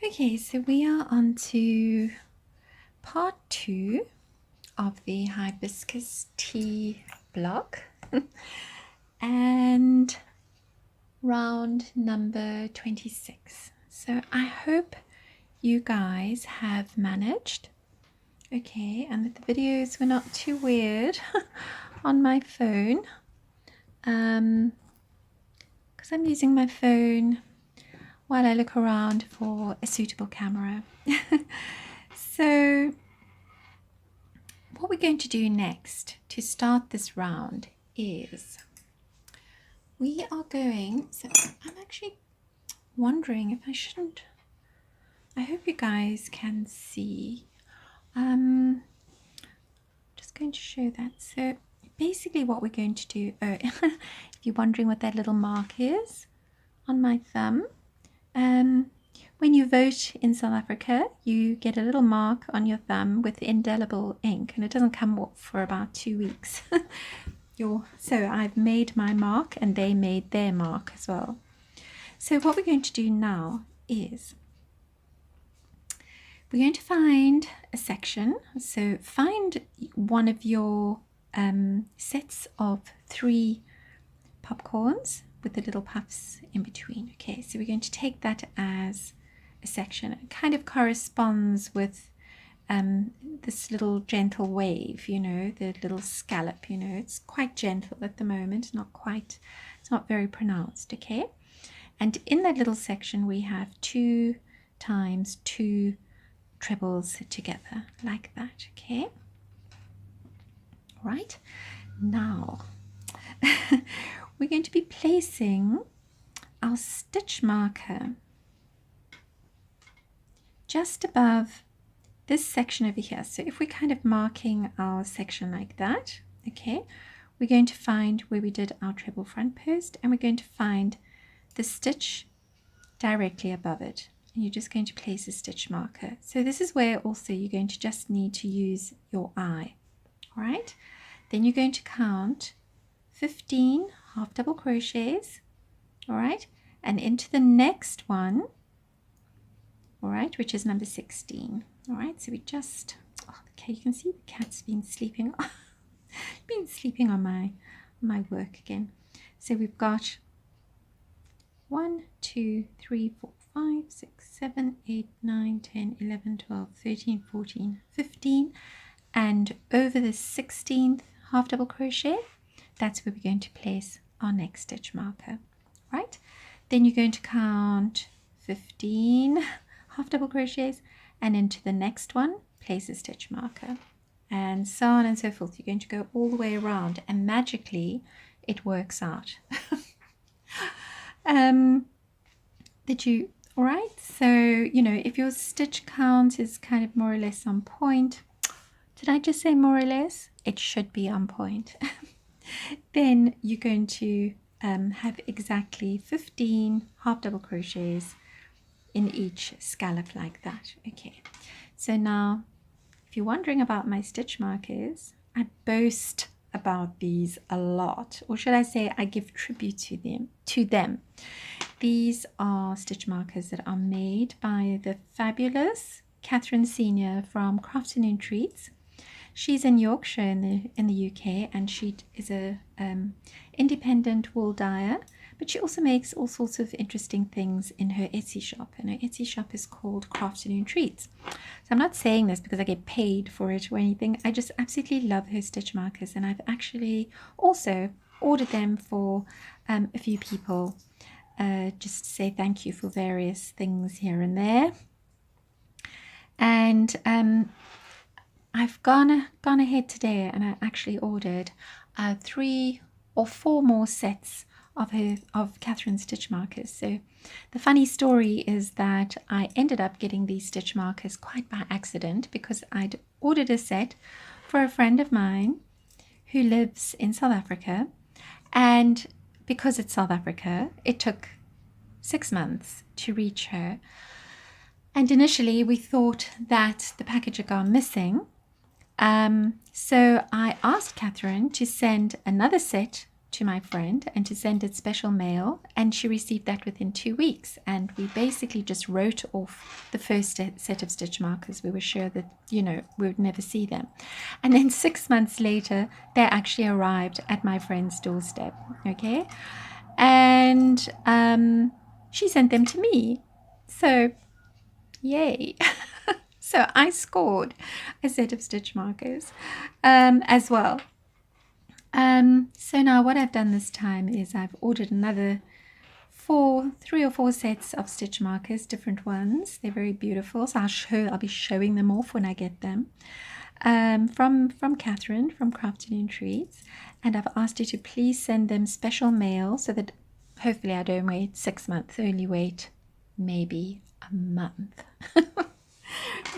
Okay, so we are on to part 2 of the hibiscus tea block and round number 26. So I hope you guys have managed. Okay, and that the videos were not too weird on my phone, because I'm using my phone while I look around for a suitable camera. So what we're going to do next to start this round is we are going, so I'm actually wondering if I shouldn't, I hope you guys can see. Just going to show that. So basically what we're going to do, if you're wondering what that little mark is on my thumb, when you vote in South Africa, you get a little mark on your thumb with indelible ink, and it doesn't come off for about 2 weeks. So I've made my mark and they made their mark as well. So what we're going to do now is we're going to find a section. So find one of your sets of 3 popcorns with the little puffs in between. Okay, so we're going to take that as a section. It kind of corresponds with this little gentle wave, you know, the little scallop, you know, it's quite gentle at the moment, it's not very pronounced. Okay, and in that little section we have 2 times 2 trebles together like that. Okay, right, now we're going to be placing our stitch marker just above this section over here. So if we're kind of marking our section like that, okay, we're going to find where we did our treble front post, and we're going to find the stitch directly above it, and you're just going to place a stitch marker. So this is where also you're going to just need to use your eye. All right, then you're going to count 15 half double crochets, all right, and into the next one, all right, which is number 16. All right, so we just, okay, you can see the cat's been sleeping on my work again. So we've got 1 2 3 4 5 6 7 8 9 10 11 12 13 14 15, and over the 16th half double crochet, that's where we're going to place our next stitch marker. Right, then you're going to count 15 half double crochets, and into the next one place a stitch marker, and so on and so forth. You're going to go all the way around, and magically it works out. All right, so you know, if your stitch count is kind of more or less on point, did I just say more or less? It should be on point. Then you're going to have exactly 15 half double crochets in each scallop like that. Okay, so now if you're wondering about my stitch markers, I boast about these a lot, or should I say I give tribute to them. These are stitch markers that are made by the fabulous Catherine Senior from Afternoon Treats. She's in Yorkshire in the UK, and she is a independent wool dyer, but she also makes all sorts of interesting things in her Etsy shop, and her Etsy shop is called Afternoon Treats. So I'm not saying this because I get paid for it or anything. I just absolutely love her stitch markers, and I've actually also ordered them for a few people, just to say thank you for various things here and there. And I've gone ahead today and I actually ordered 3 or 4 more sets of Catherine's stitch markers. So the funny story is that I ended up getting these stitch markers quite by accident, because I'd ordered a set for a friend of mine who lives in South Africa, and because it's South Africa, it took 6 months to reach her. And initially we thought that the package had gone missing. So I asked Catherine to send another set to my friend and to send it special mail, and she received that within 2 weeks. And we basically just wrote off the first set of stitch markers. We were sure that, you know, we would never see them. And then 6 months later, they actually arrived at my friend's doorstep. Okay, and she sent them to me. So yay. So I scored a set of stitch markers as well. So now what I've done this time is I've ordered another 3 or 4 sets of stitch markers, different ones. They're very beautiful, so I'll be showing them off when I get them. From Catherine from Crafting Treats, and I've asked her to please send them special mail so that hopefully I don't wait 6 months, only wait maybe a month.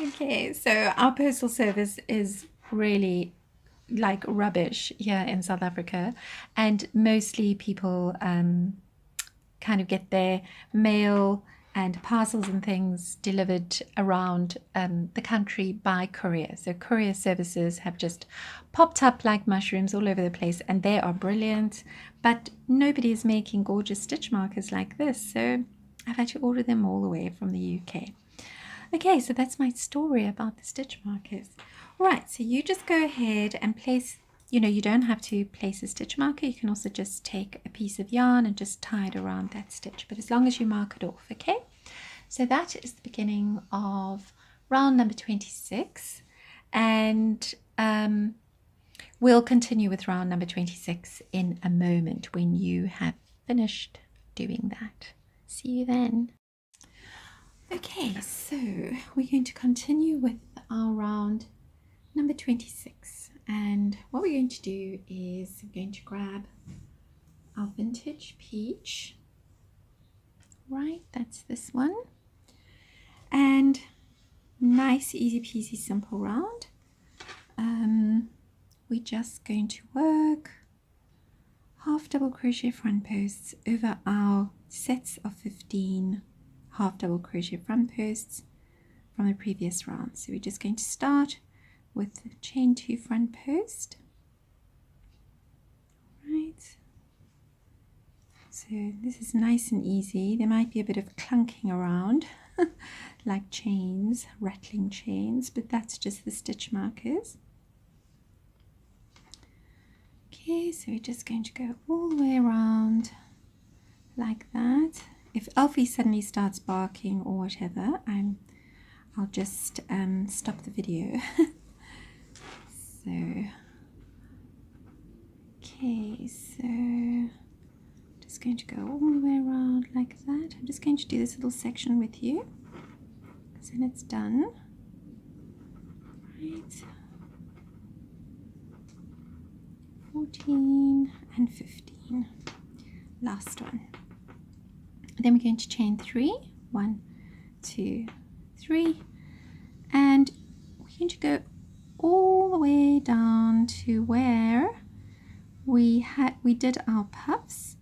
Okay, so our postal service is really like rubbish here in South Africa, and mostly people kind of get their mail and parcels and things delivered around the country by courier. So courier services have just popped up like mushrooms all over the place, and they are brilliant, but nobody is making gorgeous stitch markers like this, so I've had to order them all the way from the UK. Okay, so that's my story about the stitch markers. Right, so you just go ahead and place, you know, you don't have to place a stitch marker. You can also just take a piece of yarn and just tie it around that stitch, but as long as you mark it off, okay? So that is the beginning of round number 26, and we'll continue with round number 26 in a moment when you have finished doing that. See you then. Okay, so we're going to continue with our round number 26, and what we're going to do is we're going to grab our vintage peach, right, that's this one, and nice easy peasy simple round. We're just going to work half double crochet front posts over our sets of 15 half double crochet front posts from the previous round. So we're just going to start with the chain 2 front post, right? So this is nice and easy. There might be a bit of clunking around like chains, rattling chains, but that's just the stitch markers. Okay, so we're just going to go all the way around like that. If Alfie suddenly starts barking or whatever, I'll just stop the video. So, okay, so just going to go all the way around like that. I'm just going to do this little section with you, because then it's done. Right. 14 and 15. Last one. Then we're going to chain 3, 1, 2, 3, and we're going to go all the way down to where we did our puffs,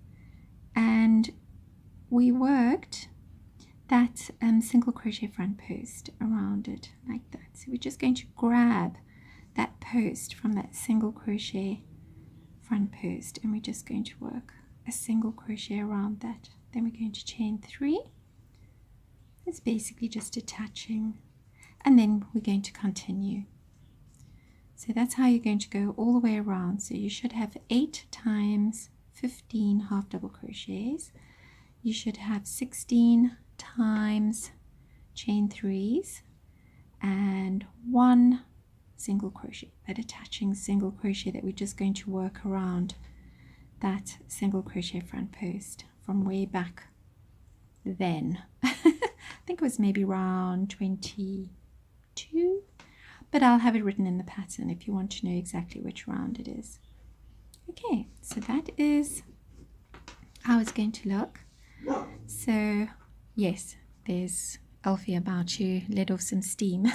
and we worked that single crochet front post around it like that. So we're just going to grab that post from that single crochet front post, and we're just going to work a single crochet around that. Then we're going to chain 3. It's basically just attaching, and then we're going to continue. So that's how you're going to go all the way around. So you should have 8 times 15 half double crochets. You should have 16 times chain 3s and 1 single crochet, that attaching single crochet that we're just going to work around that single crochet front post from way back then. I think it was maybe round 22, but I'll have it written in the pattern if you want to know exactly which round it is. Okay, so that is how it's going to look. So yes, there's Alfie about to let off some steam.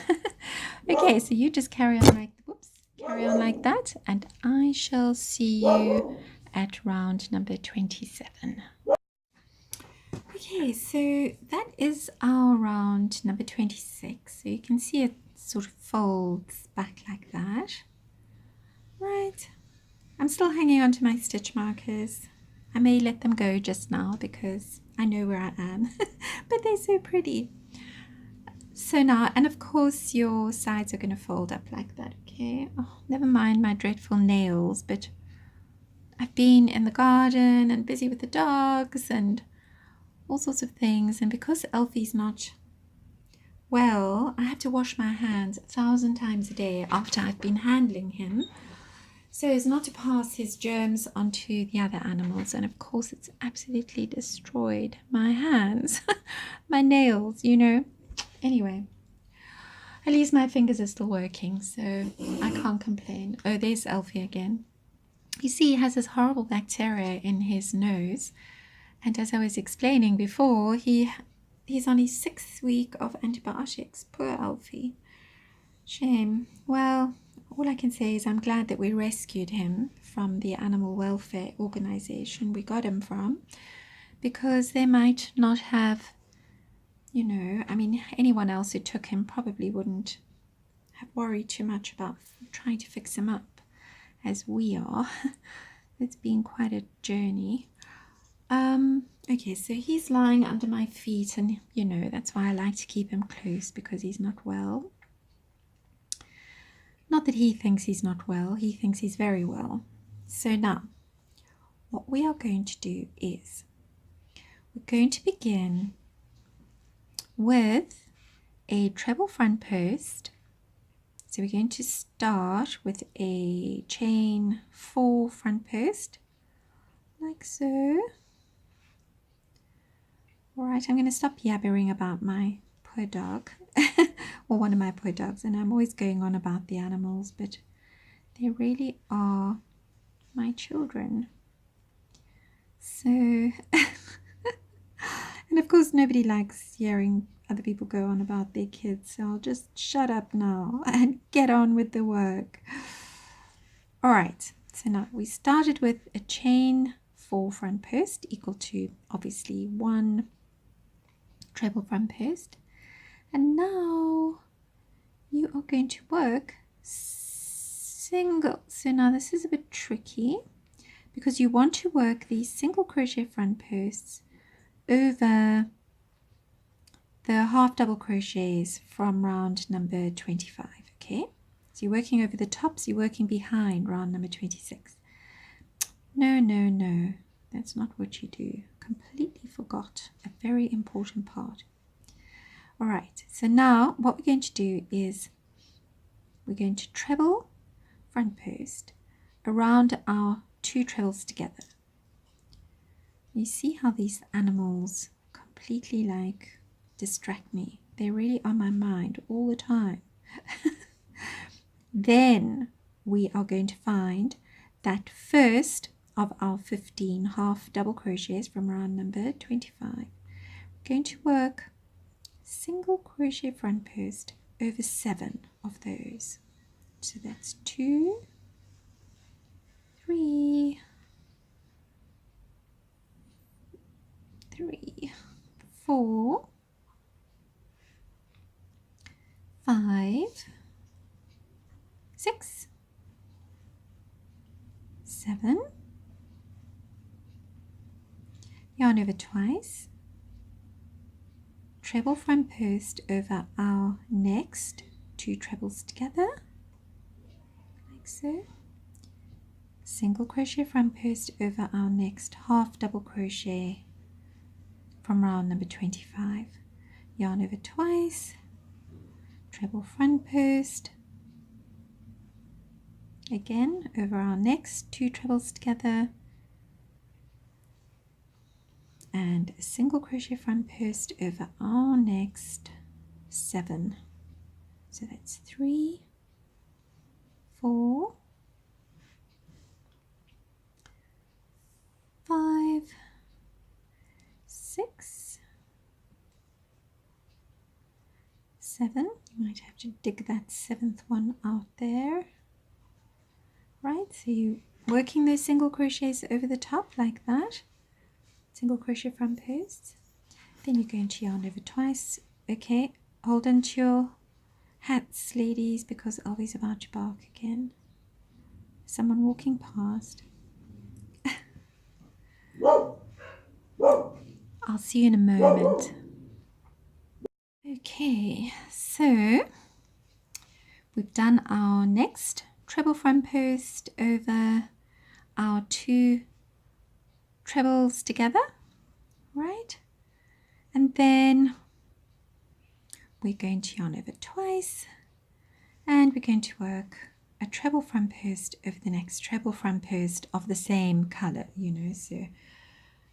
Okay, so you just carry on like that, and I shall see you at round number 27. Okay, so that is our round number 26. So you can see it sort of folds back like that, right? I'm still hanging on to my stitch markers. I may let them go just now because I know where I am, but they're so pretty. So now, and of course your sides are going to fold up like that, okay? Oh, never mind my dreadful nails, but I've been in the garden and busy with the dogs and all sorts of things, and because Alfie's not well, I have to wash my hands 1,000 times a day after I've been handling him, so as not to pass his germs onto the other animals. And of course it's absolutely destroyed my hands, my nails, you know. Anyway, at least my fingers are still working, so I can't complain. Oh, there's Alfie again. You see, he has this horrible bacteria in his nose, and as I was explaining before, he's on his 6th week of antibiotics. Poor Alfie. Shame. Well, all I can say is I'm glad that we rescued him from the animal welfare organization we got him from, because they might not have, you know, I mean, anyone else who took him probably wouldn't have worried too much about trying to fix him up as we are. It's been quite a journey. Okay, so he's lying under my feet, and you know, that's why I like to keep him close, because he's not well. Not that he thinks he's not well, he thinks he's very well. So now, what we are going to do is we're going to begin with a treble front post. So we're going to start with a chain 4 front post, like so. All right, I'm going to stop yabbering about my poor dog, or one of my poor dogs, and I'm always going on about the animals, but they really are my children. So, and of course nobody likes hearing other people go on about their kids, so I'll just shut up now and get on with the work. All right, so now we started with a chain 4 front post equal to obviously 1 treble front post, and now you are going to work single. So now this is a bit tricky because you want to work these single crochet front posts over the half double crochets from round number 25. Okay, so you're working over the tops, you're working behind round number 26. No, that's not what you do. Completely forgot a very important part. All right, so now what we're going to do is we're going to treble front post around our 2 trebles together. You see how these animals completely like distract me. They really are on my mind all the time. Then we are going to find that first of our 15 half double crochets from round number 25. We're going to work single crochet front post over 7 of those. So that's 2, 3, 4, 5, 6, 7, yarn over twice, treble front post over our next 2 trebles together, like so, single crochet front post over our next half double crochet from round number 25, yarn over twice, treble front post, again over our next 2 trebles together, and a single crochet front post over our next 7. So that's 3, 4, 5, 6, 7. You might have to dig that 7th one out there. Right, so you're working those single crochets over the top like that, single crochet front posts. Then you're going to yarn over twice. Okay, hold on to your hats, ladies, because Alvy's about to bark again. Someone walking past. I'll see you in a moment. Okay, so we've done our next treble front post over our 2 trebles together, right? And then we're going to yarn over twice, and we're going to work a treble front post over the next treble front post of the same color, you know, so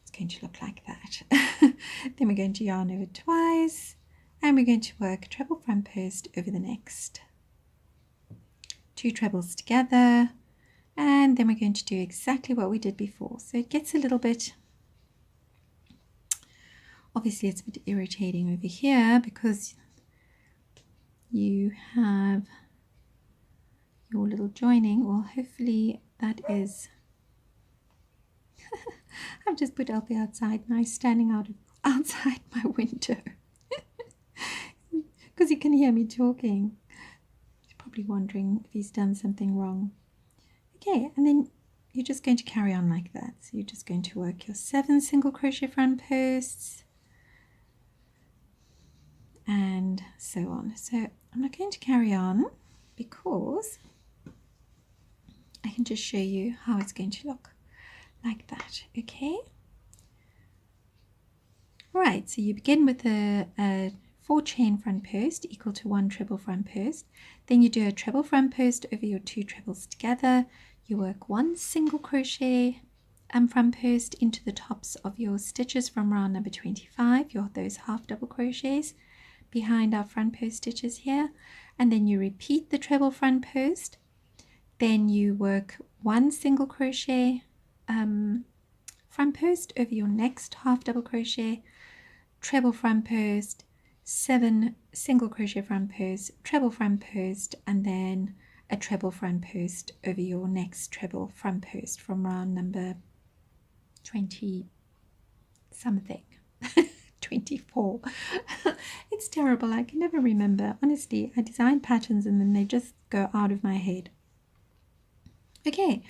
it's going to look like that. Then we're going to yarn over twice, and we're going to work a treble front post over the next 2 trebles together, and then we're going to do exactly what we did before. So it gets a little bit, obviously it's a bit irritating over here because you have your little joining. Well, hopefully that is I've just put Elby outside now. He's standing outside my window because he can hear me talking. He's probably wondering if he's done something wrong. Okay, and then you're just going to carry on like that. So you're just going to work your 7 single crochet front posts and so on. So I'm not going to carry on because I can just show you how it's going to look like that. Okay, right, so you begin with a 4 chain front post equal to 1 treble front post. Then you do a treble front post over your 2 trebles together. You work 1 single crochet front post into the tops of your stitches from round number 25, those half double crochets behind our front post stitches here, and then you repeat the treble front post. Then you work 1 single crochet front post over your next half double crochet, treble front post, 7 single crochet front post, treble front post, and then a treble front post over your next treble front post from round number 20 something. 24. It's terrible. I can never remember. Honestly, I design patterns and then they just go out of my head. Okay,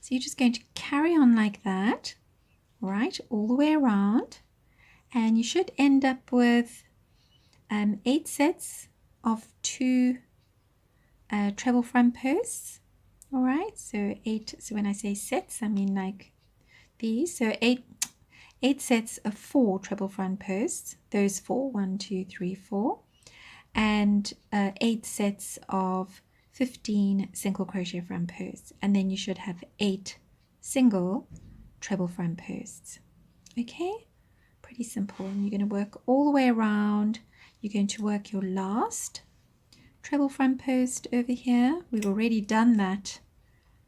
so you're just going to carry on like that, right, all the way around, and you should end up with 8 sets of 2 treble front posts. All right, so 8. So when I say sets, I mean like these. So 8 sets of 4 treble front posts. Those 4, 1, 2, 3, 4, and 8 sets of 15 single crochet front posts, and then you should have 8 single treble front posts. Okay, pretty simple. And you're going to work all the way around. You're going to work your last treble front post over here. We've already done that,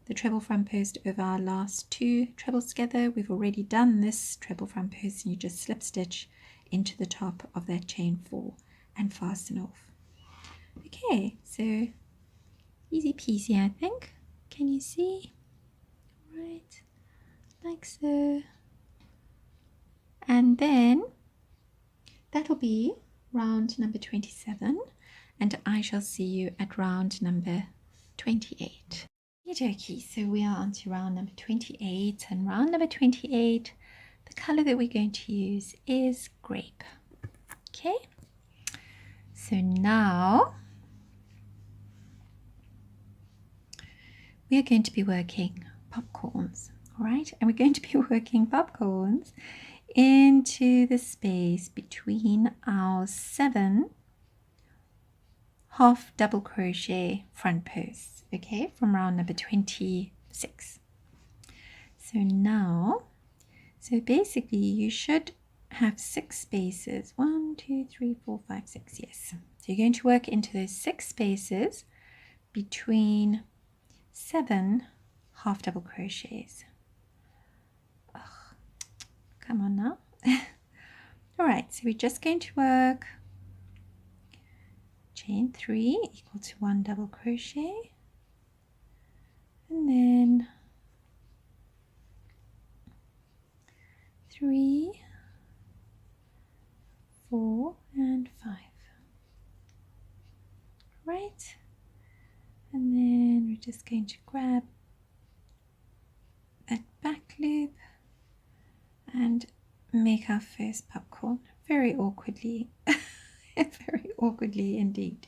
the treble front post over our last 2 trebles together. We've already done this treble front post, and you just slip stitch into the top of that chain 4 and fasten off. Okay, so easy peasy, I think. Can you see? Right, like so. And then that'll be round number 27, and I shall see you at round number 28. Okay, so we are on to round number 28, and round number 28, the color that we're going to use is grape. Okay, so now we are going to be working popcorns, all right? And we're going to be working popcorns into the space between our 7 half double crochet front posts, okay, from round number 26. So now, so basically you should have 6 spaces. 1, 2, 3, 4, 5, 6, yes. So you're going to work into those 6 spaces between 7 half double crochets. Ugh, come on now. All right, so we're just going to work chain 3 equal to 1 double crochet, and then 3, 4, and 5. Right, and then we're just going to grab make our first popcorn very awkwardly. Very awkwardly indeed.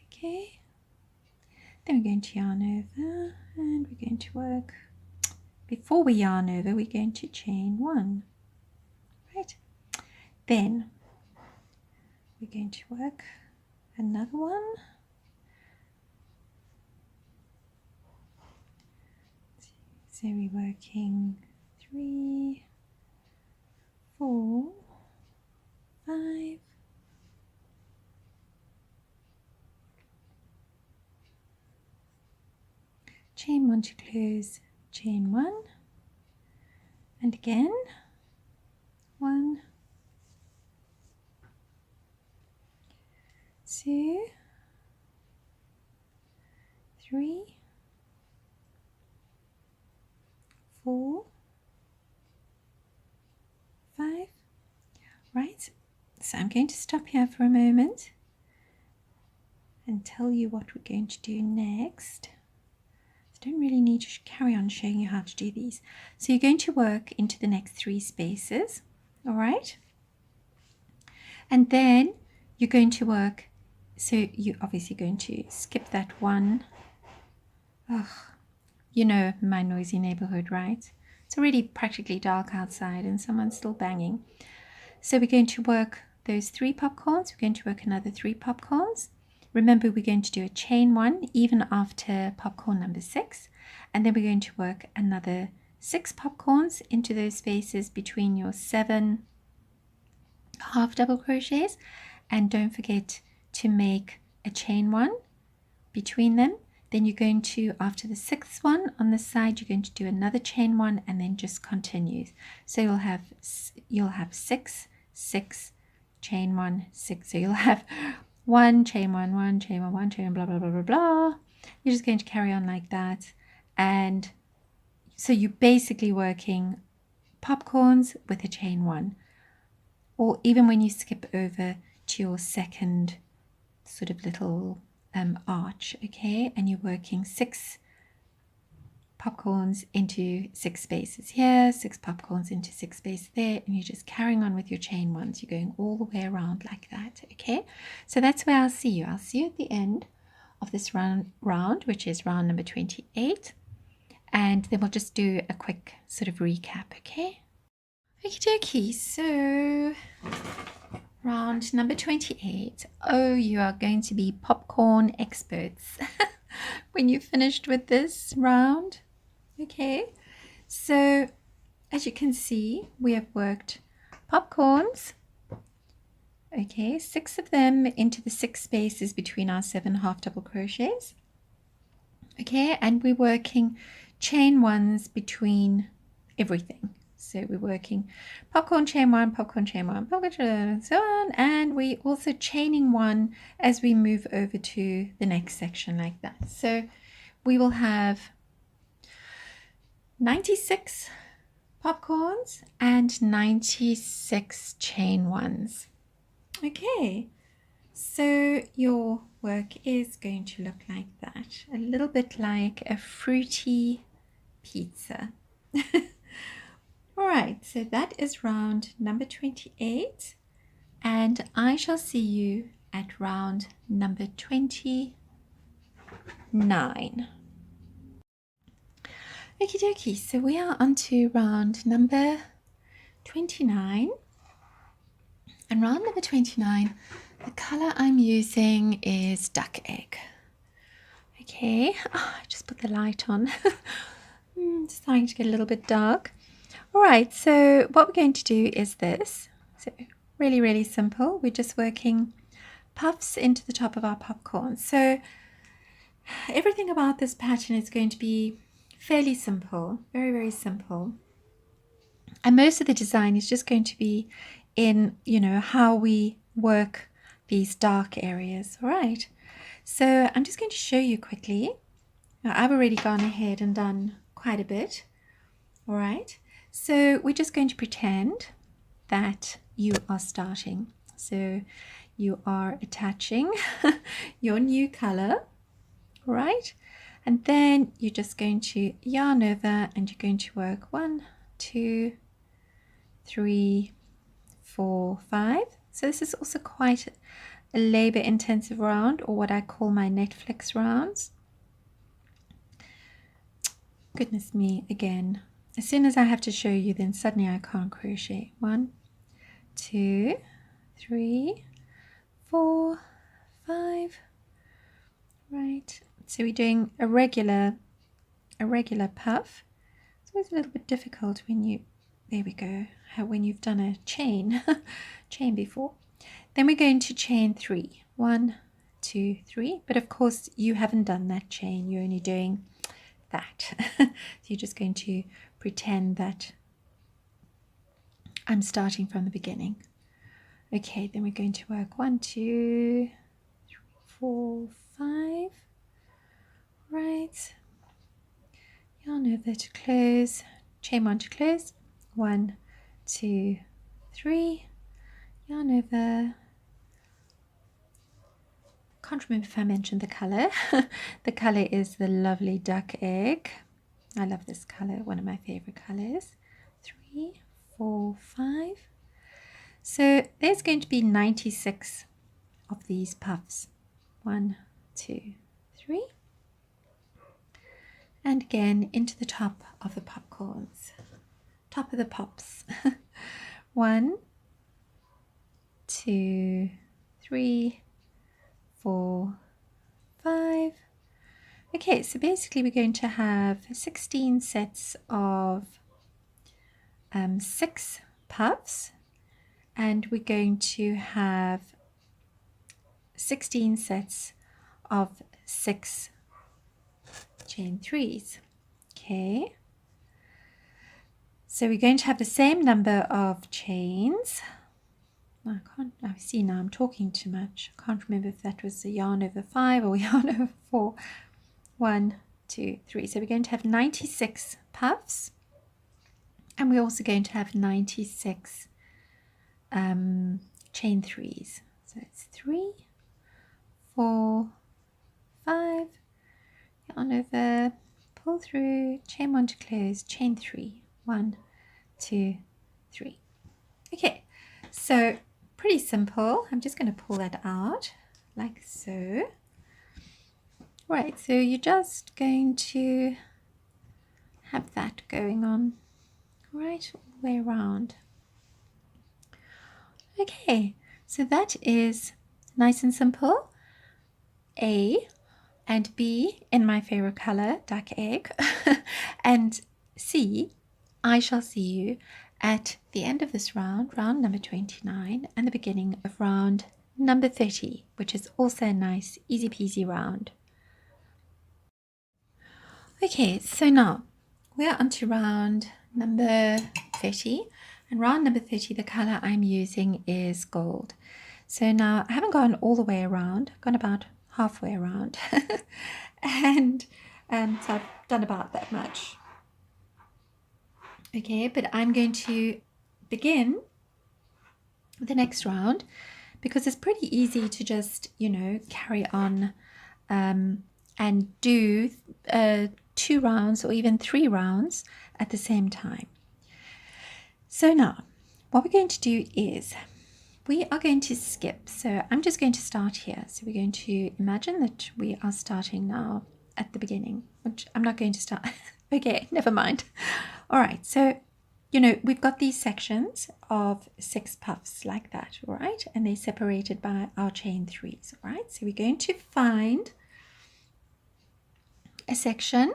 Okay, then we're going to yarn over and we're going to work. Before we yarn over, we're going to chain one, right? Then we're going to work another one. So we're working 3, 4, 5, chain one to close, chain one, and again 1, 2, 3, 4, 5. Right, so I'm going to stop here for a moment and tell you what we're going to do next. So don't really need to carry on showing you how to do these. So you're going to work into the next 3 spaces, all right? And then you're going to work, so you're obviously going to skip that one. Ugh, you know my noisy neighborhood, right? It's already practically dark outside and someone's still banging. So we're going to work those 3 popcorns. We're going to work another 3 popcorns. Remember, we're going to do a chain one even after popcorn number 6. And then we're going to work another 6 popcorns into those spaces between your 7 half double crochets. And don't forget to make a chain one between them. Then you're going to, after the 6th one on the side, you're going to do another chain one and then just continue. So you'll have 6, 6, chain one, 6. So you'll have 1, chain 1, 1, chain 1, 1, chain, blah, blah, blah, blah, blah. You're just going to carry on like that. And so you're basically working popcorns with a chain one. Or even when you skip over to your second sort of little arch, okay, and you're working 6 popcorns into 6 spaces here, 6 popcorns into 6 spaces there, and you're just carrying on with your chain ones. You're going all the way around like that, okay? So that's where I'll see you. I'll see you at the end of this round, which is round number 28, and then we'll just do a quick sort of recap, okay? Okie dokie, so round number 28. Oh, you are going to be popcorn experts when you've finished with this round. Okay, so as you can see, we have worked popcorns, okay, 6 of them into the 6 spaces between our 7 half double crochets, okay, and we're working chain ones between everything. So we're working popcorn chain 1, popcorn chain 1, popcorn chain 1, and so on. And we also chaining 1 as we move over to the next section like that. So we will have 96 popcorns and 96 chain ones. Okay, so your work is going to look like that. A little bit like a fruity pizza. All right, so that is round number 28, and I shall see you at round number 29. Okie dokie, so we are on to round number 29, and round number 29, the color I'm using is duck egg. Okay, I just put the light on. It's starting to get a little bit dark. All right, so what we're going to do is this. So really, really simple. We're just working puffs into the top of our popcorn. So everything about this pattern is going to be fairly simple, very, very simple. And most of the design is just going to be in, you know, how we work these dark areas. All right, so I'm just going to show you quickly. Now, I've already gone ahead and done quite a bit. All right. So we're just going to pretend that you are starting. So you are attaching your new color, right? And then you're just going to yarn over and you're going to work 1, 2, 3, 4, 5. So this is also quite a labor intensive round, or what I call my Netflix rounds. Goodness me, again, as soon as I have to show you, then suddenly I can't crochet. 1, 2, 3, 4, 5. Right, so we're doing a regular puff. It's always a little bit difficult when you, there we go, when you've done a chain chain before. Then we're going to chain 3. 1, 2, 3. But of course you haven't done that chain, you're only doing that. So you're just going to pretend that I'm starting from the beginning. Okay, then we're going to work 1, 2, 3, 4, 5. Right, yarn over to close, chain 1 to close, 1, 2, 3, yarn over. Can't remember if I mentioned the color. The color is the lovely duck egg. I love this color, one of my favorite colors. 3, 4, 5. So there's going to be 96 of these puffs. 1, 2, 3. And again into the top of the popcorns, top of the pops. 1, 2, 3, 4, 5. Okay, so basically we're going to have 16 sets of 6 puffs, and we're going to have 16 sets of 6 chain 3s. Okay, so we're going to have the same number of chains. I see now I'm talking too much. I can't remember if that was a yarn over 5 or yarn over 4. 1, 2, 3. So we're going to have 96 puffs, and we're also going to have 96 chain 3s. So it's 3, 4, 5, yarn over, pull through, chain 1 to close, chain 3, 1, 2, 3. Okay, so pretty simple. I'm just going to pull that out like so. Right, so you're just going to have that going on right all the way around. Okay, so that is nice and simple. A and B in my favorite color, duck egg. And C, I shall see you at the end of this round, round number 29, and the beginning of round number 30, which is also a nice easy peasy round. Okay, so now we're on to round number 30, and round number 30, the color I'm using is gold. So now I haven't gone all the way around, I've gone about halfway around, and so I've done about that much. Okay, but I'm going to begin the next round because it's pretty easy to just, carry on and do 2 rounds or even 3 rounds at the same time. So now what we're going to do is we are going to skip. So I'm just going to start here. So we're going to imagine that we are starting now at the beginning, which I'm not going to start. Okay, never mind. All right, so we've got these sections of 6 puffs like that, all right? And they're separated by our chain 3s, all right? So we're going to find a section,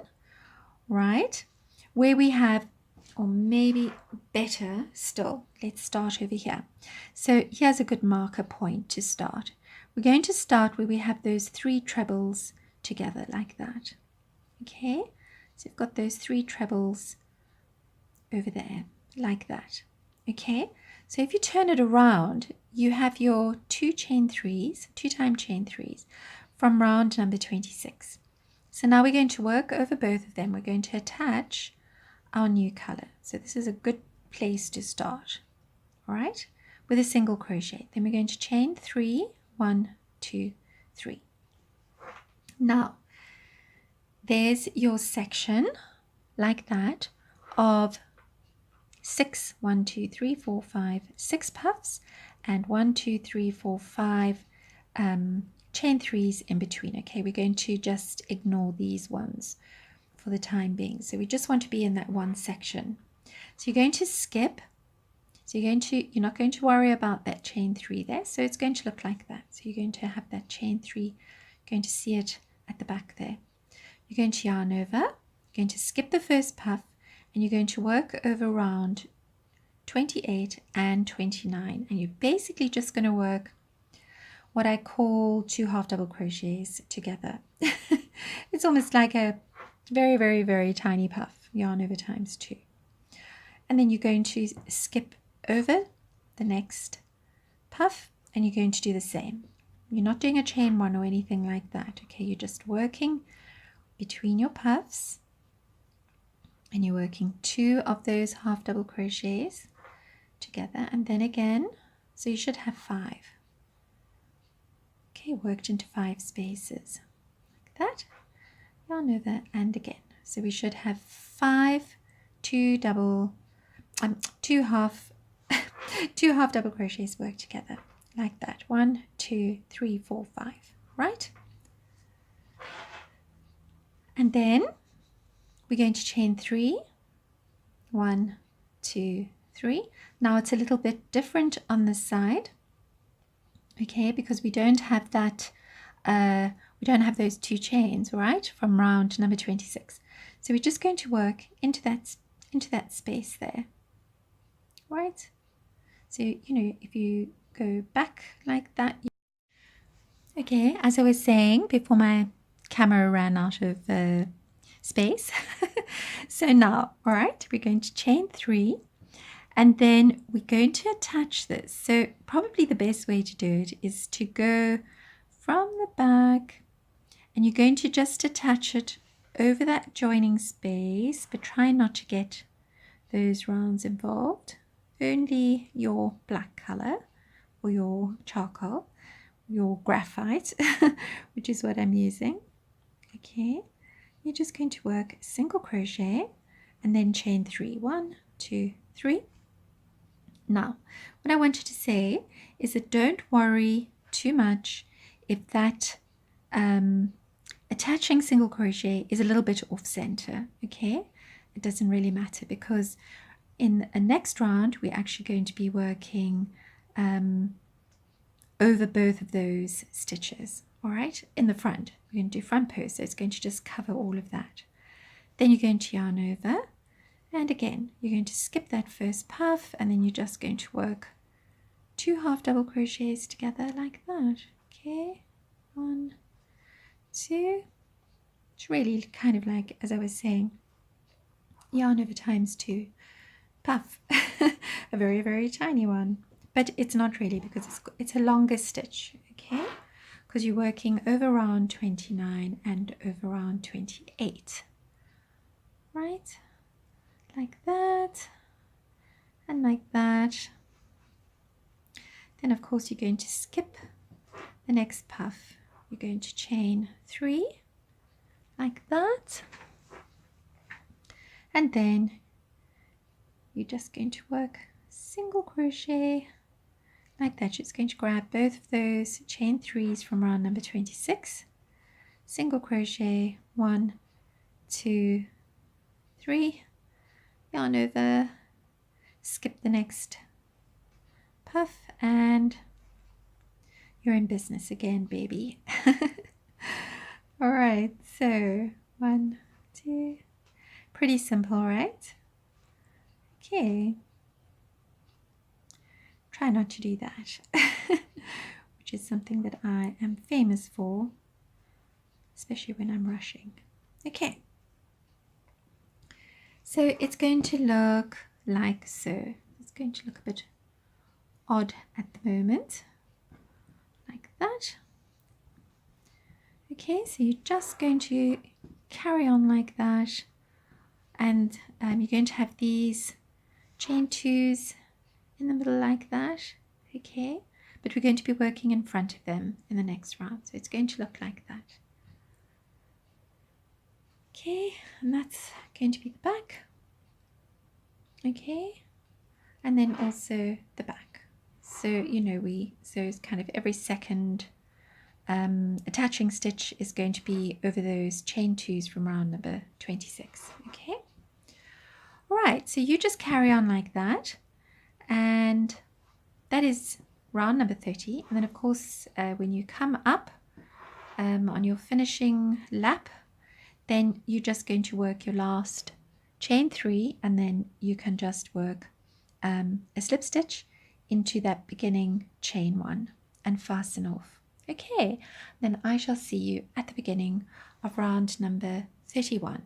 right, where we have, or maybe better still, let's start over here. So here's a good marker point to start. We're going to start where we have those 3 trebles together like that. Okay, so you've got those 3 trebles over there like that. Okay, so if you turn it around, you have your 2 chain 3s, 2 time chain 3s from round number 26. So now we're going to work over both of them. We're going to attach our new color. So this is a good place to start, all right, with a single crochet. Then we're going to chain 3, 1, 2, 3. Now there's your section like that of 6, 1, 2, 3, 4, 5, 6 puffs, and 1, 2, 3, 4, 5 chain 3s in between. Okay, we're going to just ignore these ones for the time being. So we just want to be in that one section. So you're going to skip. So you're not going to worry about that chain 3 there. So it's going to look like that. So you're going to have that chain 3, you're going to see it at the back there. You're going to yarn over, you're going to skip the first puff, and you're going to work over round 28 and 29. And you're basically just going to work what I call 2 half double crochets together. It's almost like a very, very, very tiny puff, yarn over times 2. And then you're going to skip over the next puff, and you're going to do the same. You're not doing a chain 1 or anything like that. Okay, you're just working between your puffs, and you're working 2 of those half double crochets together, and then again, so you should have 5. Okay, worked into 5 spaces like that. Yarn over and again. So we should have 5 2 half double crochets work together like that. 1, 2, 3, 4, 5. Right? And then we're going to chain 3. 1, 2, 3. Now it's a little bit different on this side. Okay, because we don't have that, we don't have those 2 chains, right, from round number 26. So we're just going to work into that space there, right? So, you know, if you go back like that. Okay, as I was saying before my camera ran out of space. So now, all right, we're going to chain 3. And then we're going to attach this. So probably the best way to do it is to go from the back, and you're going to just attach it over that joining space, but try not to get those rounds involved. Only your black color or your charcoal, your graphite, which is what I'm using. Okay, you're just going to work single crochet and then chain 3. 1, 2, 3. Now, what I wanted to say is that don't worry too much if that attaching single crochet is a little bit off center, okay? It doesn't really matter, because in the next round, we're actually going to be working over both of those stitches, all right? In the front, we're going to do front post, so it's going to just cover all of that. Then you're going to yarn over. And again, you're going to skip that first puff, and then you're just going to work 2 half double crochets together like that. Okay, 1, 2. It's really kind of like, as I was saying, yarn over times 2 puff. A very, very tiny one, but it's not really, because it's a longer stitch. Okay, because you're working over round 29 and over round 28, right? Like that and like that. Then of course you're going to skip the next puff. You're going to chain 3 like that, and then you're just going to work single crochet like that. You're just going to grab both of those chain 3s from round number 26, single crochet, 1, 2, 3, yarn over, skip the next puff, and you're in business again, baby. All right, so 1, 2, pretty simple, right? Okay, try not to do that, which is something that I am famous for, especially when I'm rushing. Okay. So it's going to look like so. It's going to look a bit odd at the moment, like that. Okay, so you're just going to carry on like that, and you're going to have these chain 2s in the middle like that. Okay, but we're going to be working in front of them in the next round, so it's going to look like that. Okay, and that's going to be the back. Okay, and then also the back. So so it's kind of every second attaching stitch is going to be over those chain 2s from round number 26. Okay, all right, so you just carry on like that, and that is round number 30. And then of course when you come up on your finishing lap, then you're just going to work your last chain 3, and then you can just work a slip stitch into that beginning chain 1 and fasten off. Okay, then I shall see you at the beginning of round number 31.